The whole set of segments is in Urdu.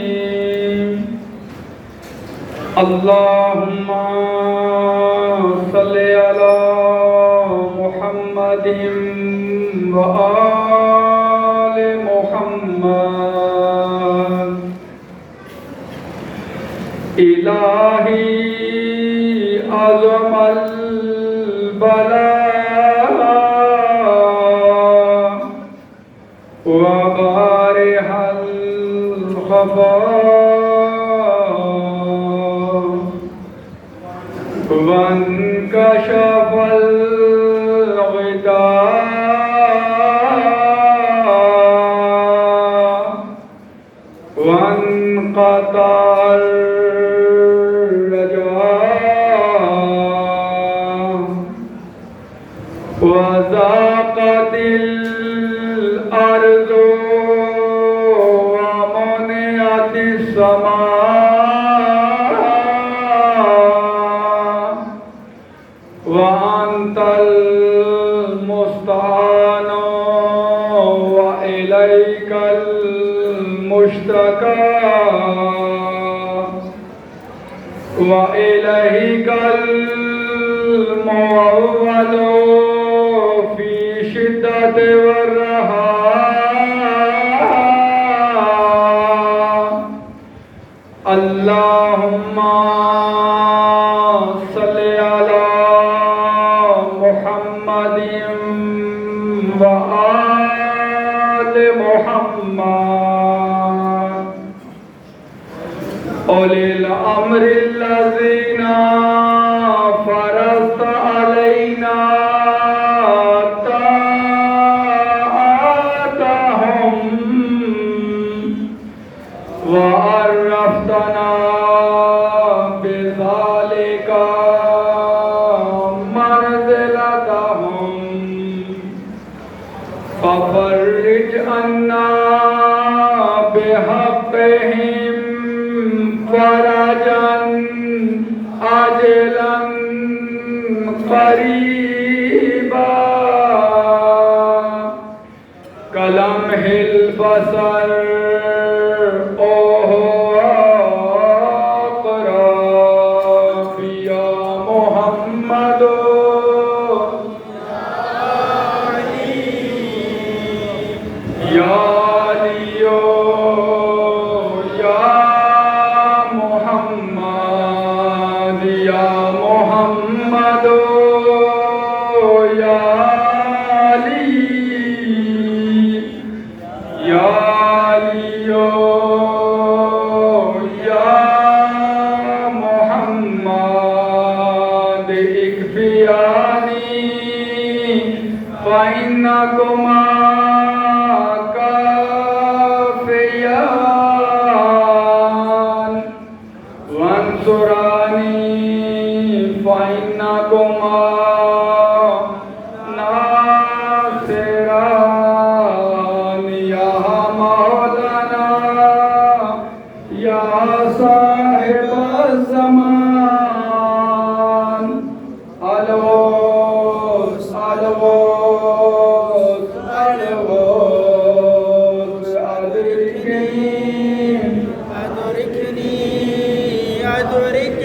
الرحيم اللهم صل على محمد وآل محمد إلهي أعظم البلاء وبارح الخفاء وانكشف الغطاء وانقطع الرجاء وضاقت الأرض ومنعت السماء وأنت المستعان وإليك المشتكى وإليك المعول في شدة والرخاء اللهم صل على محمد وآل محمد أولي الأمر الذين فرضت علينا طاعتهم وعرفتنا بذلك منزلتهم ففرج عنا بحقهم فرجا عاجلا قريبا كلمح البصر أقرب يا محمد يا علي يا محمد يا محمد يا علي يا علي يا محمد اكفياني فإنكما كافيان وانصراني فإنكما ناصران يا مولانا يا صاحب الزمان الغوث الغوث الغوث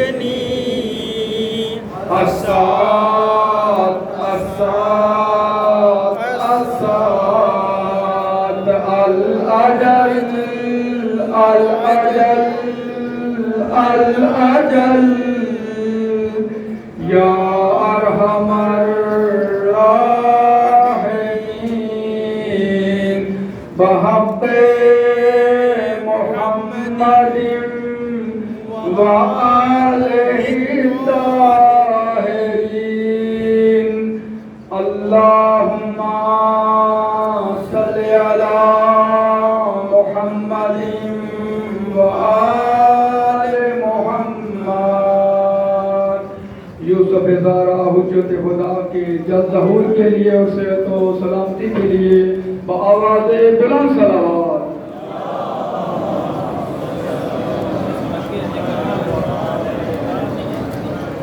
أدركني السعد السعد السعد الأجل الأجل الأجل يا أرحم الراحمين بحق محمد وآله الطاهرين اللهم صل على محمد وآل محمد یوسف زارا حجت خدا کے جلد ظہور کے لیے اور صحت و سلامتی کے لیے بآواز بلند صلوات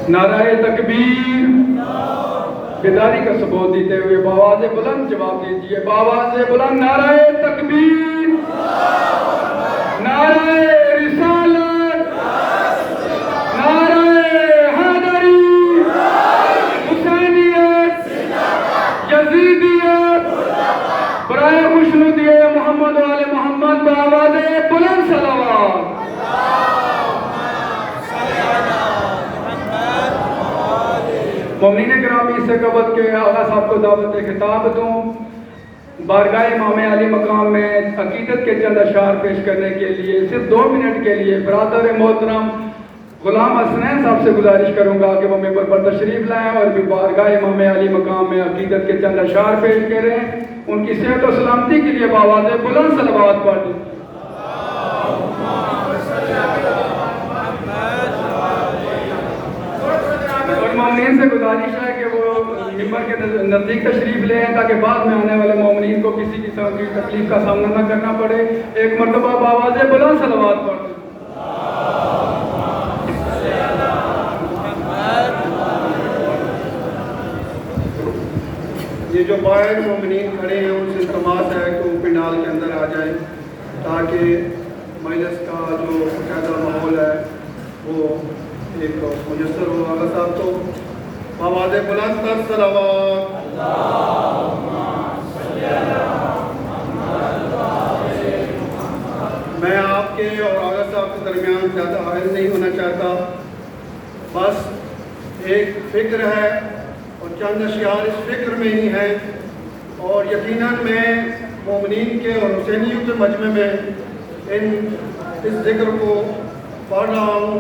نعرہ تکبیر بیداری کا ثبوت دیتے ہوئے بآواز بلند جواب دیجیے، بآواز بلند نعرہ تکبیر۔ تکبیر، نعرہ رسالت، نعرہ حیدری، حسینیت، یزیدیت، برائے خوشنودی محمد و آل محمد بآواز بلند صلوات۔ مومنین گرامی، اس سے قبل کے آغا صاحب کو دعوت خطاب دوں، بارگاہ امام علی مقام میں عقیدت کے چند اشعار پیش کرنے کے لیے صرف 2 منٹ کے لیے برادر محترم غلام حسنین صاحب سے گزارش کروں گا کہ وہ ممبر پر تشریف لائیں اور بھی بارگاہ امام علی مقام میں عقیدت کے چند اشعار پیش کریں۔ ان کی صحت و سلامتی کے لیے بآواز بلند صلوات پڑھیں۔ اور مومنین سے گزارش ہے کہ وہ ممبر کے نزدیک تشریف لے ہیں تاکہ بعد میں آنے والے مومنین کو کسی قسم کی تکلیف کا سامنا نہ کرنا پڑے۔ ایک مرتبہ بآواز بلند صلوات پڑھیں۔ یہ جو باہر مومنین کھڑے ہیں ان سے التماس ہے کہ وہ پنڈال کے اندر آ جائیں تاکہ مجلس کا جو باقاعدہ ماحول ہے وہ ایک میسر ہو۔ آغا صاحب تو آواز بلند تر صلوات۔ میں آپ کے اور آغا صاحب کے درمیان زیادہ حائل نہیں ہونا چاہتا، بس ایک فکر ہے اور چند اشعار اس فکر میں ہی ہیں، اور یقیناً میں مومنین کے اور حسینیوں کے مجمع میں اس ذکر کو پڑھ رہا ہوں۔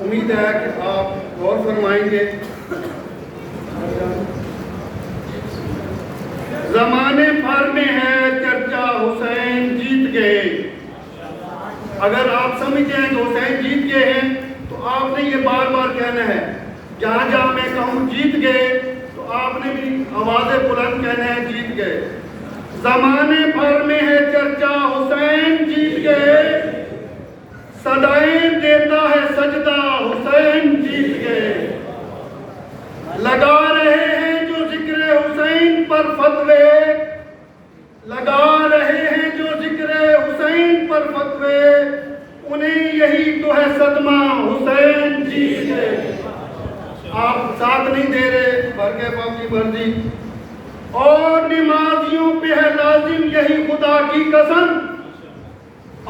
امید ہے کہ آپ غور فرمائیں گے۔ زمانے بھر میں ہے چرچا حسین جیت گئے۔ اگر آپ سمجھتے ہیں کہ حسین جیت گئے ہیں تو آپ نے یہ بار بار کہنا ہے، جہاں جہاں میں کہوں جیت گئے تو آپ نے بھی آواز بلند کہنا ہے جیت گئے۔ زمانے بھر میں ہے چرچا حسین جیت گئے، صدائیں دیتا ہے سجدہ حسین جیت گئے۔ لگا رہے ہیں جو ذکر حسین پر فتوے، لگا رہے ہیں جو ذکر حسین پر فتوے، انہیں یہی تو ہے صدمہ حسین جیت گئے۔ آپ ساتھ نہیں دے رہے، بھر کے باقی مرضی۔ اور نمازیوں پہ ہے لازم یہی خدا کی قسم،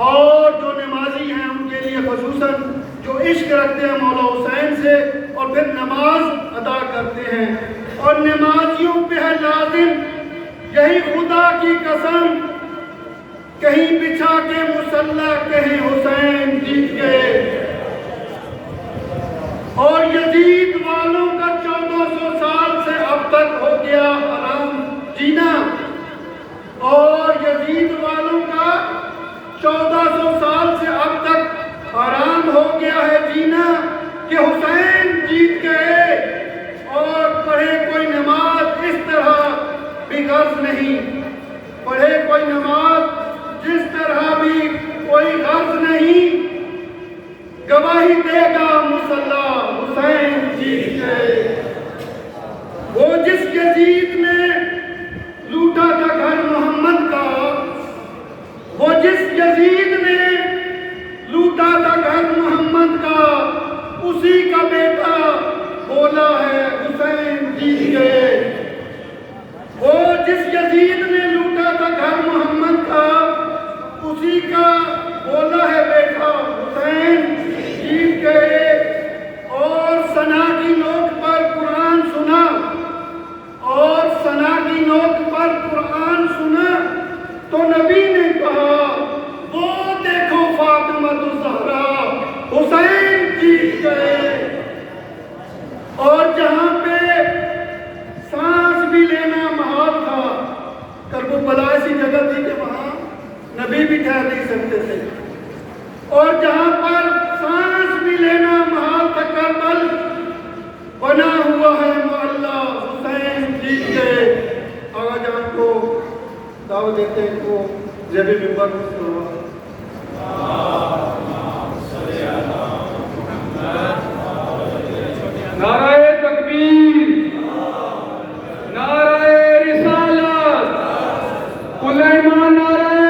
اور جو نمازی ہیں ان کے لیے خصوصاً جو عشق رکھتے ہیں مولا حسین سے اور پھر نماز ادا کرتے ہیں، اور نمازیوں پہ ہے لازم یہی خدا کی قسم، کہیں بچھا کے مصلی کہیں حسین جیت گئے۔ اور یزید والوں کا 1400 سال سے اب تک ہو گیا حرام جینا، اور یزید والوں کا 1400 سال سے اب تک حرام ہو گیا ہے جینا کہ حسین جیت گئے۔ اور پڑھے کوئی نماز اس طرح بھی غرض نہیں، پڑھے کوئی نماز جس طرح بھی کوئی غرض نہیں، گواہی دے گا مصلی حسین جیت گئے۔ وہ جس یزید نے لوٹا تھا گھر محمد کا، وہ جس یزید نے لوٹا تھا گھر محمد کا، اسی کا بیٹا بولا ہے حسین جیت گئے۔ وہ جس یزید نے لوٹا تھا گھر محمد کا، اسی کا بولا ہے بیٹا حسین جیت گئے۔ اور ثنا کی نوک پر قرآن سنا، اور ثنا کی نوک پر قرآن سنا تو نبی نے کہا وہ دیکھو فاطمہ الزہرا حسین جیت گئے۔ اور جہاں پہ سانس بھی لینا محال تھا، کربلا ایسی جگہ تھی کہ وہاں نبی بھی ٹھہر نہیں سکتے تھے، اور جہاں پر سانس بھی لینا محال تھا کربل بنا ہوا ہے معلیٰ حسین جیت گئے۔ آغا جان کو دعوت دیتے ہیں کو زیب ممبر نعرہ تکبیر، نعرہ رسالت، کل ایمان نعرہ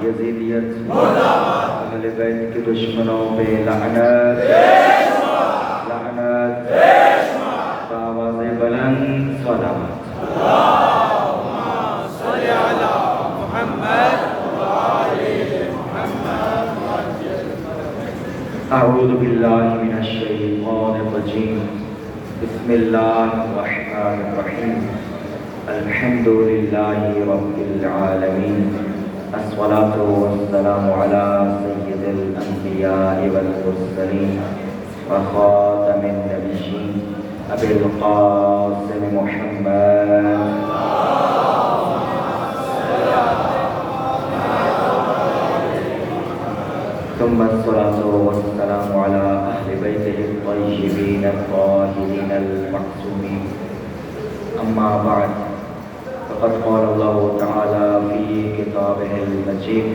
یزیدیت اہل بیت کے دشمنوں پہ لعنت لعنت آواز بلند صلوات اعوذ باللہ من الشیطان الرجیم بسم اللہ الرحمن الرحیم الحمد للہ رب العالمین الصلاة والسلام علی سید الانبیاء والمرسلین وخاتم النبیین ابی القاسم محمد ثم الصلاة والسلام على أهل بيته الطيبين الطاهرين المعصومين أما بعد فقد قال الله تعالى في كتابه المجيد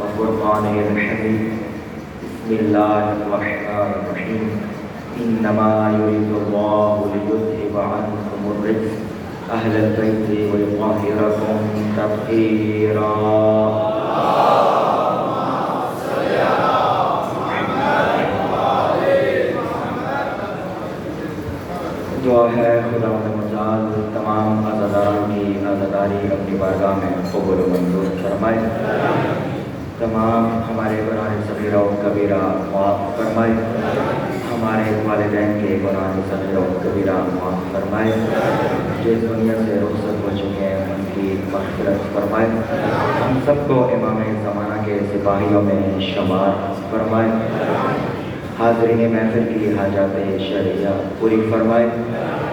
وفرقانه الحميد بسم الله الرحمن الرحيم إنما يريد الله ليذهب عنكم الرجس أهل البيت ويطهركم تطهيرا دعا ہے خدا متعال تمام عزاداروں کی عزاداری اپنی بارگاہ میں قبول و منظور فرمائے، تمام ہمارے گناہ صغیرہ و کبیرہ معاف فرمائے، ہمارے والدین کے گناہ صغیرہ و کبیرہ معاف فرمائے، جس دنیا سے رخصت ہو چکے ہیں ان کی مغفرت فرمائے، ہم سب کو امام زمانہ کے سپاہیوں میں شمار فرمائے، حاضرین محفل کی حاجات شرعیہ پوری فرمائے،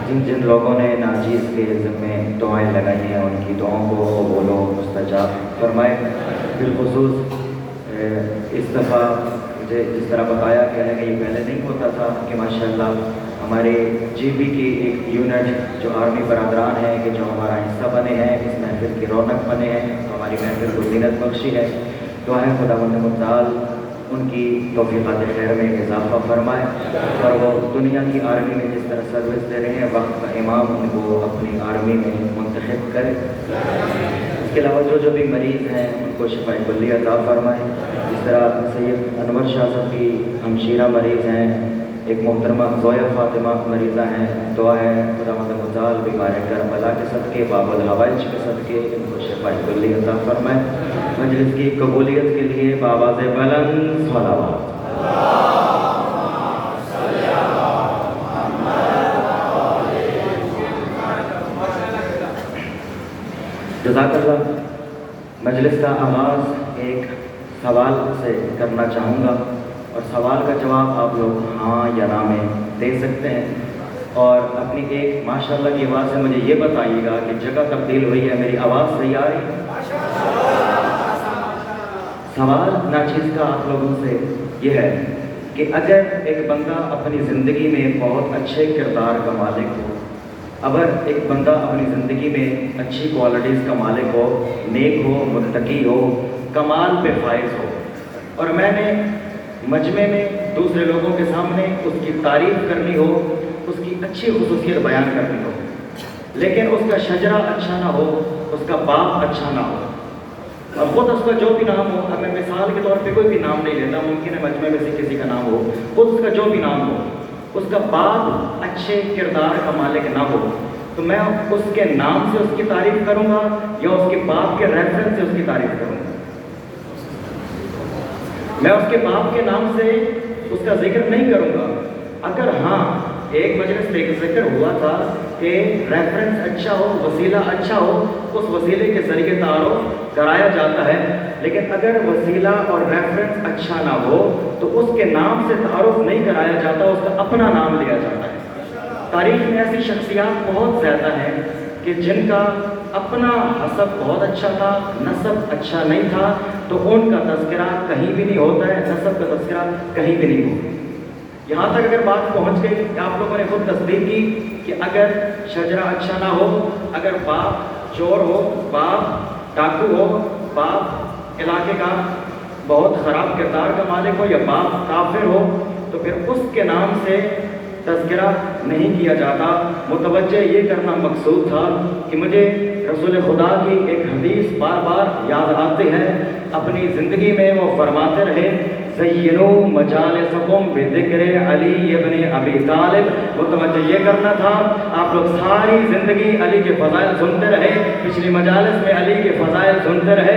جن جن لوگوں نے ناچیز کے ذمے دعائیں لگائی ہیں ان کی دعاؤں کو قبول و مستجاب فرمائے۔ بالخصوص اس دفعہ مجھے جس طرح بتایا گیا ہے کہ یہ پہلے نہیں ہوتا تھا کہ ماشاءاللہ ہمارے جی بی کی ایک یونٹ جو آرمی برادران ہیں کہ جو ہمارا حصہ بنے ہیں، اس محفل کی رونق بنے ہیں، تو ہماری محفل کو زینت بخشی ہے۔ دعا ہے خداوند متعال ان کی توفیقات خیر میں اضافہ فرمائے اور وہ دنیا کی آرمی میں جس طرح سروس دے رہے ہیں وقت کا امام ان کو اپنی آرمی میں منتخب کرے۔ اس کے علاوہ جو بھی مریض ہیں ان کو شفاء کلی عطا فرمائے، جس طرح سید انور شاہ صاحب کی ہمشیرہ مریض ہیں، ایک محترمہ زویا فاطمہ مریضہ ہیں، دعا ہے خداوند متعال بیمار کربلا کے صدقے باب الحوائج کے صدقے ان کو شفاء کلی عطا فرمائے۔ مجلس کی قبولیت کے لیے بآواز بلند صلوات جزاک اللہ۔ مجلس کا آغاز ایک سوال سے کرنا چاہوں گا اور سوال کا جواب آپ لوگ ہاں یا نہ میں دے سکتے ہیں، اور اپنی ایک ماشاءاللہ کی آواز سے مجھے یہ بتائیے گا کہ جگہ تبدیل ہوئی ہے، میری آواز صحیح آ رہی ہے؟ سوال ناچیز کا آپ لوگوں سے یہ ہے کہ اگر ایک بندہ اپنی زندگی میں بہت اچھے کردار کا مالک ہو، اگر ایک بندہ اپنی زندگی میں اچھی کوالٹیز کا مالک ہو، نیک ہو، متقی ہو، کمال پہ فائز ہو، اور میں نے مجمع میں دوسرے لوگوں کے سامنے اس کی تعریف کرنی ہو، اس کی اچھی خصوصیت بیان کرنی ہو، لیکن اس کا شجرہ اچھا نہ ہو، اس کا باپ اچھا نہ ہو، اور خود اس کا جو بھی نام ہو، اب میں مثال کے طور پہ کوئی بھی نام نہیں لیتا، ممکن ہے مجمع میں سے کسی کا نام ہو، خود اس کا جو بھی نام ہو، اس کا باپ اچھے کردار کا مالک نہ ہو، تو میں اس کے نام سے اس کی تعریف کروں گا یا اس کے باپ کے ریفرنس سے اس کی تعریف کروں گا؟ میں اس کے باپ کے نام سے اس کا ذکر نہیں کروں گا۔ اگر ہاں ایک مجلس میں ایک ذکر ہوا تھا کہ ریفرنس اچھا ہو، وسیلہ اچھا ہو، اس وسیلے کے ذریعے تعارف کرایا جاتا ہے، لیکن اگر وسیلہ اور ریفرنس اچھا نہ ہو تو اس کے نام سے تعارف نہیں کرایا جاتا، اس کا اپنا نام لیا جاتا ہے۔ تاریخ میں ایسی شخصیات بہت زیادہ ہیں کہ جن کا اپنا حسب بہت اچھا تھا، نسب اچھا نہیں تھا، تو ان کا تذکرہ کہیں بھی نہیں ہوتا ہے، نسب کا تذکرہ کہیں بھی نہیں ہوتا۔ یہاں تک اگر بات پہنچ گئی کہ آپ لوگوں نے خود تصدیق کی کہ اگر شجرہ اچھا نہ ہو، اگر باپ چور ہو، باپ ڈاکو ہو، باپ علاقے کا بہت خراب کردار کا مالک ہو، یا باپ کافر ہو، تو پھر اس کے نام سے تذکرہ نہیں کیا جاتا، متوجہ یہ کرنا مقصود تھا کہ مجھے رسول خدا کی ایک حدیث بار بار یاد آتی ہے، اپنی زندگی میں وہ فرماتے رہے زینو مجالسکم بذکر علی ابن ابی طالب۔ متوجہ یہ کرنا تھا، آپ لوگ ساری زندگی علی کے فضائل سنتے رہے، پچھلی مجالس میں علی کے فضائل سنتے رہے،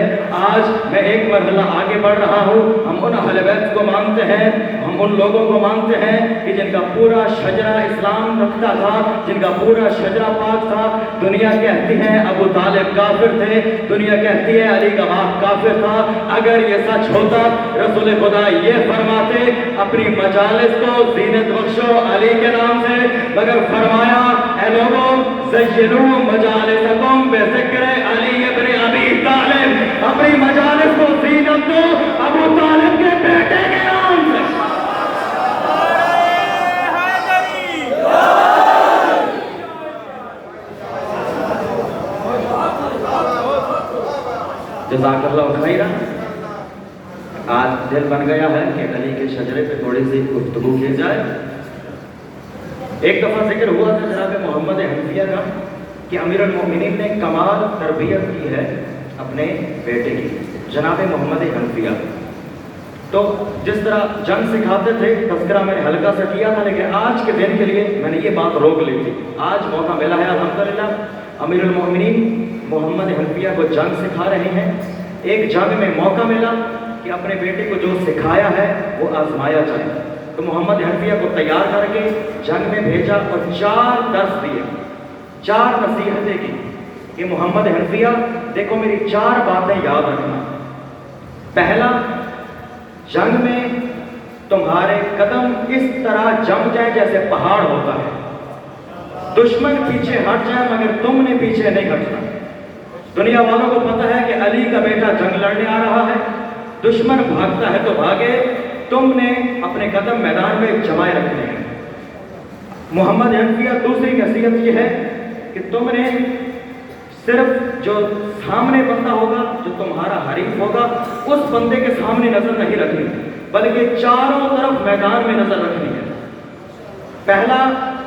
آج میں ایک مرحلہ آگے بڑھ رہا ہوں۔ ہم ان اہل بیت کو مانتے ہیں، ہم ان لوگوں کو مانتے ہیں کہ جن کا پورا شجرہ اسلام رکھتا تھا، جن کا پورا شجرہ پاک تھا۔ دنیا کہتی ہے ابو طالب کافر تھے، دنیا کہتی ہے علی کا باپ کافر تھا۔ اگر یہ سچ ہوتا رسول خدا یہ فرماتے اپنی مجالس کو زینت بخشو علی کے نام سے، مگر فرمایا اے لوگوں زینو مجالسکم بذکر علی ابن ابی طالب، اپنی مجالس کو زینت دو ابو طالب کے بیٹے کے نام سے۔ جزاک اللہ خیرا۔ آج دل بن گیا ہے کہ علی کے شجرے پہ تھوڑی سی گفتگو کی جائے۔ ایک دفعہ ذکر ہوا تھا جناب محمد حنفیہ کا کہ امیر المومنین نے کمال تربیت کی ہے اپنے بیٹے کی، جناب محمد حنفیہ۔ تو جس طرح جنگ سکھاتے تھے تذکرہ میں نے ہلکا سا کیا تھا، لیکن آج کے دن کے لیے میں نے یہ بات روک لی تھی۔ آج موقع ملا ہے الحمدللہ، امیر المومنین محمد حنفیہ کو جنگ سکھا رہے ہیں۔ ایک جنگ میں موقع ملا کہ اپنے بیٹے کو جو سکھایا ہے وہ آزمایا جائے، تو محمد حنفیہ کو تیار کر کے جنگ میں بھیجا اور 4 درس دیے، 4 نصیحتیں کی کہ محمد حنفیہ دیکھو میری 4 باتیں یاد رکھنا۔ پہلا، جنگ میں تمہارے قدم اس طرح جم جائیں جیسے پہاڑ ہوتا ہے، دشمن پیچھے ہٹ جائے مگر تم نے پیچھے نہیں ہٹنا۔ دنیا والوں کو پتہ ہے کہ علی کا بیٹا جنگ لڑنے آ رہا ہے، دشمن بھاگتا ہے تو بھاگے، تم نے اپنے قدم میدان میں جمائے رکھنے ہیں۔ محمد حنفیہ دوسری نصیحت یہ ہے کہ تم نے صرف جو سامنے بندہ ہوگا، جو تمہارا حریف ہوگا، اس بندے کے سامنے نظر نہیں رکھنی بلکہ چاروں طرف میدان میں نظر رکھنی ہے۔ پہلا،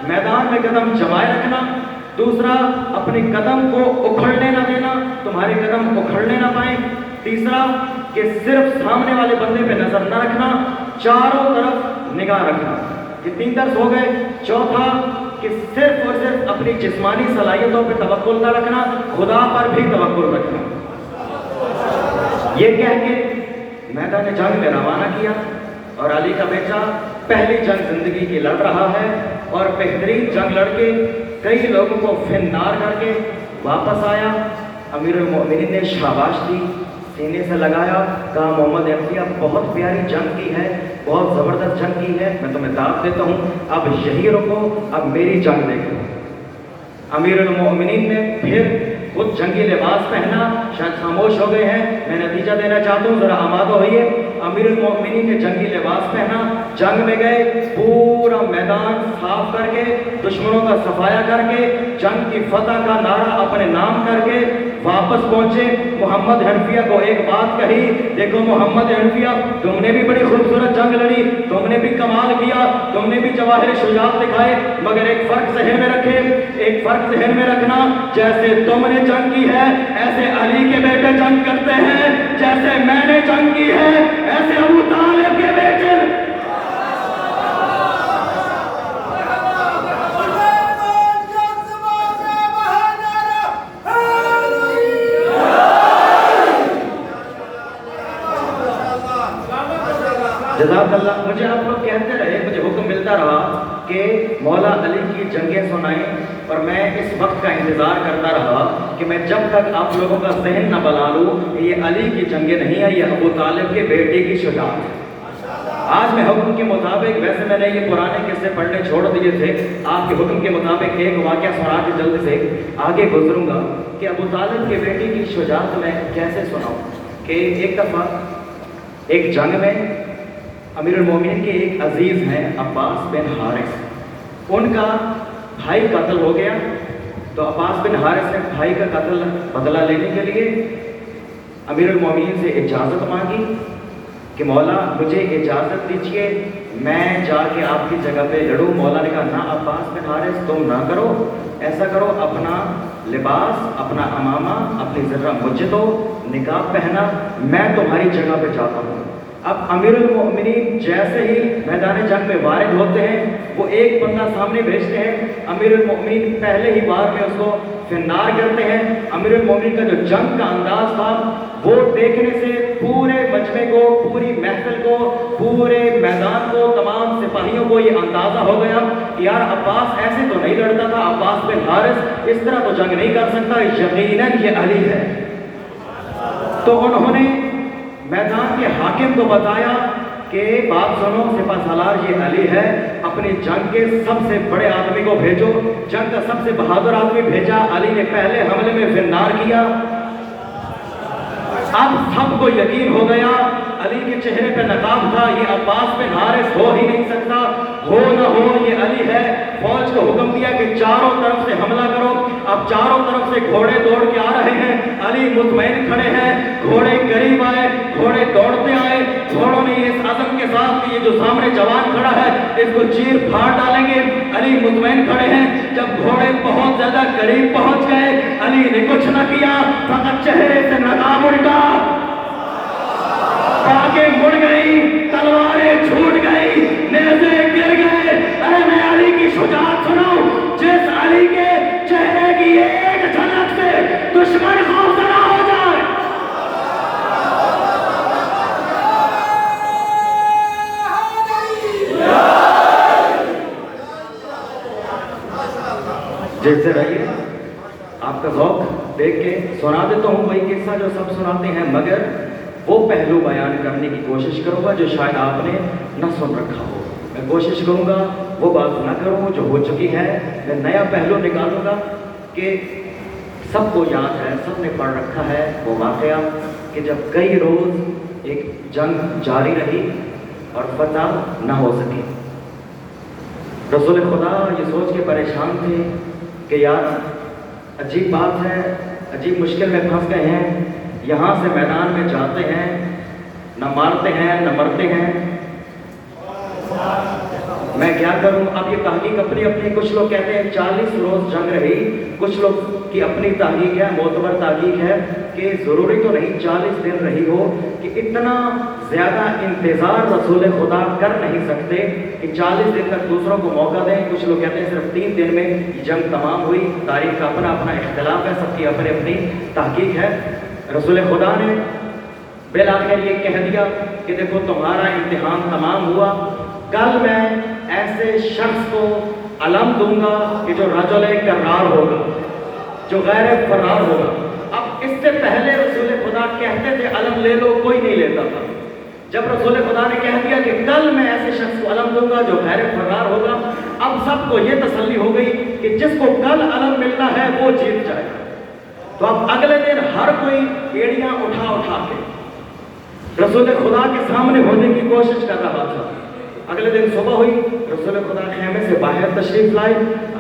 میدان میں قدم جمائے رکھنا۔ دوسرا، اپنے قدم کو اکھڑنے نہ دینا، تمہارے قدم اکھڑنے نہ پائیں۔ تیسرا کہ صرف سامنے والے بندے پہ نظر نہ رکھنا، چاروں طرف نگاہ رکھنا۔ یہ 3 درس ہو گئے۔ چوتھا کہ صرف اور صرف اپنی جسمانی صلاحیتوں پہ توکل نہ رکھنا، خدا پر بھی توکل رکھنا۔ یہ کہہ کے میدان جنگ میں روانہ کیا اور علی کا بیٹا پہلی جنگ زندگی کی لڑ رہا ہے اور بہترین جنگ لڑ کے کئی لوگوں کو فنار کر کے واپس آیا۔ امیر المومنین نے شاباش دی، سینے سے لگایا، کہا محمد حنفیہ بہت پیاری جنگ کی ہے، بہت زبردست جنگ کی ہے، میں تمہیں دعوت دیتا ہوں اب یہی رکو، اب میری جنگ دیکھو۔ امیر المومنین نے پھر خود جنگی لباس پہنا، شاید خاموش ہو گئے ہیں، میں نتیجہ دینا چاہتا ہوں، ذرا آمادہ ہوئیے۔ امیر المومنین نے جنگی لباس پہنا، جنگ میں گئے، پورا میدان صاف کر کے، دشمنوں کا صفایا کر کے، جنگ کی فتح کا نعرہ اپنے نام کر کے واپس پہنچے۔ محمد حنفیہ کو ایک بات کہی، دیکھو محمد حنفیہ تم نے بھی بڑی خوبصورت جنگ لڑی، تم نے بھی کمال کیا، تم نے بھی جواہر شجاعت دکھائے، مگر ایک فرق ذہن میں رکھے، ایک فرق ذہن میں رکھنا، جیسے تم نے جنگ کی ہے ایسے علی کے بیٹے جنگ کرتے ہیں، جیسے میں نے جنگ کی ہے ایسے ابو طالب کے بیٹے۔ جزاک اللہ۔ مجھے آپ لوگ کہتے رہے، مجھے حکم ملتا رہا کہ مولا علی کی جنگیں سنائیں، اور میں اس وقت کا انتظار کرتا رہا کہ میں جب تک آپ لوگوں کا ذہن نہ بنا لوں کہ یہ علی کی جنگیں نہیں ہیں، یہ ابو طالب کے بیٹے کی شجاعت ہے۔ آج میں حکم کے مطابق، ویسے میں نے یہ پرانے قصے پڑھنے چھوڑ دیے تھے، آپ کے حکم کے مطابق ایک واقعہ سنا کے جلد سے آگے گزروں گا کہ ابو طالب کے بیٹے کی شجاعت میں کیسے سناؤں۔ کہ ایک دفعہ ایک جنگ میں امیر المومنین کے ایک عزیز ہیں عباس بن حارث، ان کا بھائی قتل ہو گیا، تو عباس بن حارث نے بھائی کا قتل بدلہ لینے کے لیے امیر المومنین سے اجازت مانگی کہ مولا مجھے اجازت دیجیے میں جا کے آپ کی جگہ پہ لڑوں. مولا نے کہا نہ عباس بن حارث تم نہ کرو, ایسا کرو اپنا لباس, اپنا امامہ, اپنی ذرہ مجھ دو, نقاب پہنا, میں تمہاری جگہ پہ جاتا ہوں. اب امیر المؤمنین جیسے ہی میدان جنگ میں وارد ہوتے ہیں وہ ایک بندہ سامنے بھیجتے ہیں. امیر المؤمنین پہلے ہی بار میں اس کو فنار کرتے ہیں. امیر المؤمنین کا جو جنگ کا انداز تھا وہ دیکھنے سے پورے مجمع کو, پوری محفل کو, پورے میدان کو, تمام سپاہیوں کو یہ اندازہ ہو گیا کہ یار عباس ایسے تو نہیں لڑتا تھا, عباس بن حارث اس طرح تو جنگ نہیں کر سکتا, یقیناً یہ علی ہے. تو انہوں نے میدان کے حاکم کو بتایا کہ بات سنو سپہ سالار یہ علی ہے, اپنی جنگ کے سب سے بڑے آدمی کو بھیجو. جنگ کا سب سے بہادر آدمی بھیجا. علی نے پہلے حملے میں فنار کیا. اب سب کو یقین ہو گیا علی کے چہرے پہ نقاب تھا, یہ عباس بن حارث ہو ہی نہیں سکتا, ہو نہ ہو یہ علی ہے. فوج کو حکم دیا کہ چاروں طرف سے حملہ کرو. اب چاروں طرف سے گھوڑے دوڑ کے آ رہے ہیں. علی مطمئن کھڑے ہیں, گھوڑے قریب آئے, گھوڑے دوڑتے آئے. گھوڑوں نے اس عزم کے ساتھ کہ یہ جو سامنے جوان کھڑا ہے اس کو چیر پھاڑ ڈالیں گے. علی مطمئن کھڑے ہیں. جب گھوڑے بہت زیادہ قریب پہنچ گئے علی نے کچھ نہ کیا, فقط چہرے سے نقاب الٹا, باگیں مڑ گئی, تلواریں چھوٹ گئی, نیزے گر گئے. ارے میں علی کی شجاعت سناؤں, جس علی کے چہرے کی ایک جھلک سے دشمن خوفزدہ ہو جائے. جیسے رہیے آپ کا ذوق دیکھ کے سنا دیتا ہوں وہی قصہ جو سب سناتے ہیں, مگر وہ پہلو بیان کرنے کی کوشش کروں گا جو شاید آپ نے نہ سن رکھا ہو. میں کوشش کروں گا وہ بات نہ کروں جو ہو چکی ہے. میں نیا پہلو نکالوں گا کہ سب کو یاد ہے, سب نے پڑھ رکھا ہے وہ واقعہ کہ جب کئی روز ایک جنگ جاری رہی اور فتح نہ ہو سکی. رسول خدا یہ سوچ کے پریشان تھے کہ یار عجیب بات ہے, عجیب مشکل میں پھنس گئے ہیں. یہاں سے میدان میں جاتے ہیں, نہ مارتے ہیں نہ مرتے ہیں, میں کیا کروں. اب یہ تحقیق اپنی اپنی, کچھ لوگ کہتے ہیں 40 روز جنگ رہی, کچھ لوگ کی اپنی تحقیق ہے, معتبر تحقیق ہے کہ ضروری تو نہیں 40 دن رہی ہو, کہ اتنا زیادہ انتظار رسول خدا کر نہیں سکتے کہ 40 دن تک دوسروں کو موقع دیں. کچھ لوگ کہتے ہیں صرف 3 دن میں یہ جنگ تمام ہوئی. تاریخ کا اپنا اپنا اختلاف ہے, سب کی اپنی اپنی تحقیق ہے. رسول خدا نے بالآخر یہ کہہ دیا کہ دیکھو تمہارا امتحان تمام ہوا, کل میں ایسے شخص کو علم دوں گا کہ جو رجل کرار ہوگا, جو غیر فرار ہوگا. اب اس سے پہلے رسول خدا کہتے تھے علم لے لو, کوئی نہیں لیتا تھا. جب رسول خدا نے کہہ دیا کہ کل میں ایسے شخص کو علم دوں گا جو غیر فرار ہوگا, اب سب کو یہ تسلی ہو گئی کہ جس کو کل علم ملنا ہے وہ جیت جائے گا. تو اب اگلے دن ہر کوئی ایڑیاں اٹھا اٹھا کے رسول خدا کے سامنے ہونے کی کوشش کر رہا تھا. اگلے دن صبح ہوئی, رسول خدا خیمے سے باہر تشریف لائے.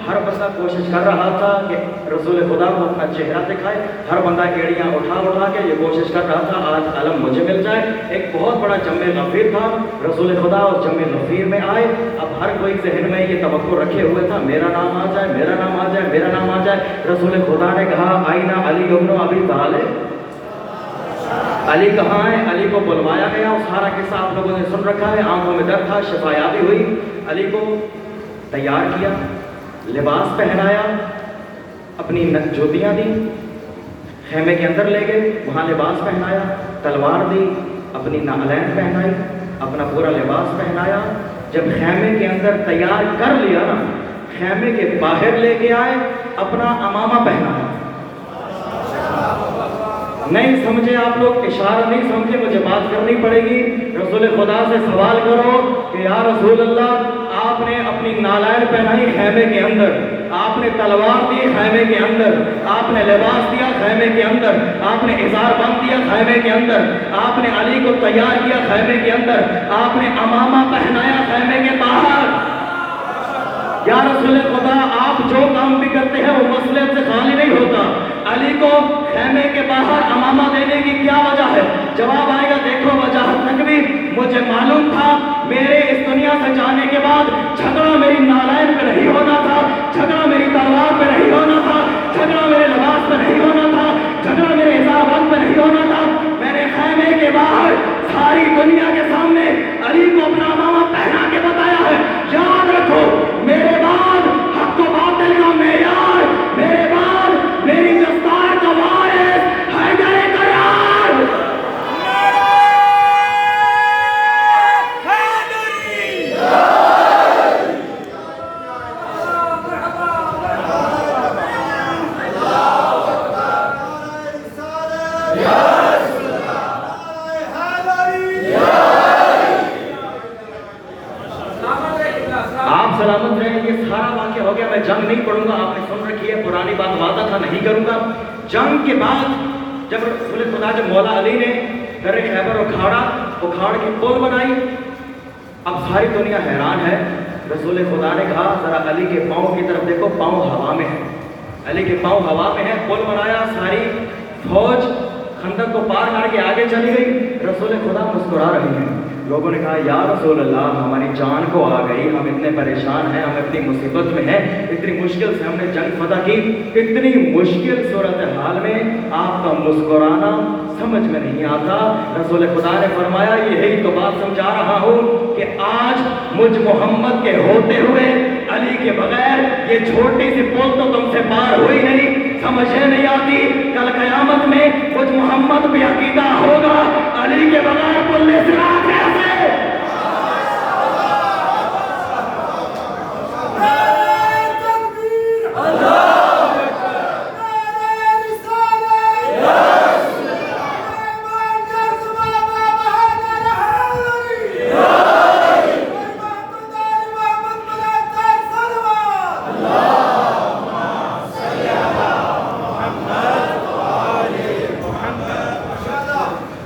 ہر بندہ کوشش کر رہا تھا کہ رسول خدا کو اپنا چہرہ دکھائے. ہر بندہ ایڑیاں اٹھا اٹھا کے یہ کوشش کر رہا تھا آج علم مجھے مل جائے. ایک بہت بڑا جم غفیر تھا, رسول خدا اس جم غفیر میں آئے. اب ہر کوئی ذہن میں یہ توقع رکھے ہوئے تھا میرا نام آ جائے, میرا نام آ جائے, میرا نام آ جائے. رسول خدا نے کہا آئینہ علی ابن ابی طالب, علی کہاں ہے. علی کو بلوایا گیا. وہ سارا قصہ آپ لوگوں نے سن رکھا ہے. آنکھوں میں درد تھا, شفا یابی ہوئی. علی کو تیار کیا, لباس پہنایا, اپنی جوتیاں دی, خیمے کے اندر لے گئے, وہاں لباس پہنایا, تلوار دی, اپنی نعلین پہنائی, اپنا پورا لباس پہنایا. جب خیمے کے اندر تیار کر لیا نا, خیمے کے باہر لے کے آئے, اپنا امامہ پہنایا. نہیں سمجھے آپ لوگ, اشارہ نہیں سمجھے, مجھے بات کرنی پڑے گی. رسول خدا سے سوال کرو کہ یا رسول اللہ آپ نے اپنی نالائن پہنائی خیمے کے اندر, آپ نے تلوار دی خیمے کے اندر, آپ نے لباس دیا خیمے کے اندر, آپ نے اظہار بند دیا خیمے کے اندر, آپ نے علی کو تیار کیا خیمے کے اندر, آپ نے امامہ پہنایا خیمے کے باہر. یا رسول خدا آپ جو کام بھی کرتے ہیں وہ مصلحت سے خالی نہیں ہوتا. علی کو خیمے کے باہر امامہ دینے کی کیا وجہ ہے؟ جواب آئے گا دیکھو وجہ تکبیر. مجھے معلوم تھا میرے اس دنیا سے جانے کے بعد جھگڑا میری نالائن پہ نہیں ہونا تھا، جھگڑا میری تلوار پہ نہیں ہونا تھا، جھگڑا میرے لباس پہ نہیں ہونا تھا، جھگڑا میرے حسابات پہ نہیں ہونا تھا۔ میں نے خیمے کے باہر ساری دنیا کے سامنے علی کو اپنا امامہ پہنا کے بتایا ہے، یاد رکھو میرے بعد حق و باطل کا معیار، میرے بعد میری دستار کا وارث حیدر قیار۔ آپ سلامت رہیں، یہ سارا واقعہ ہو گیا، میں جنگ نہیں پڑھوں گا، آپ نے سن رکھی ہے، پرانی بات وعدہ تھا نہیں کروں گا۔ جنگ کے بعد جب رسول خدا جب مولا علی نے در خیبر اکھاڑ کے پل بنائی، اب ساری دنیا حیران ہے۔ رسول خدا نے کہا ذرا علی کے پاؤں کی طرف دیکھو، پاؤں ہوا میں ہے، علی کے پاؤں ہوا میں ہے، پل بنایا، ساری فوج خندق کو پار کر کے آگے چلی گئی، رسول خدا مسکرا رہی ہیں۔ لوگوں نے کہا یا رسول اللہ ہماری جان کو آ گئی، ہم اتنے پریشان ہیں، ہم اتنی مصیبت میں ہیں، اتنی مشکل سے ہم نے جنگ فتح کی، اتنی مشکل صورتحال میں آپ کا مسکرانا سمجھ میں نہیں آتا۔ رسول خدا نے فرمایا یہی تو بات سمجھا رہا ہوں کہ آج مجھ محمد کے ہوتے ہوئے علی کے بغیر یہ چھوٹی سی پل تو تم سے پار ہوئی نہیں، سمجھے نہیں آتی کل قیامت میں مجھ محمد بھی عقیدہ ہوگا علی کے بغیر پل صراط کیسے؟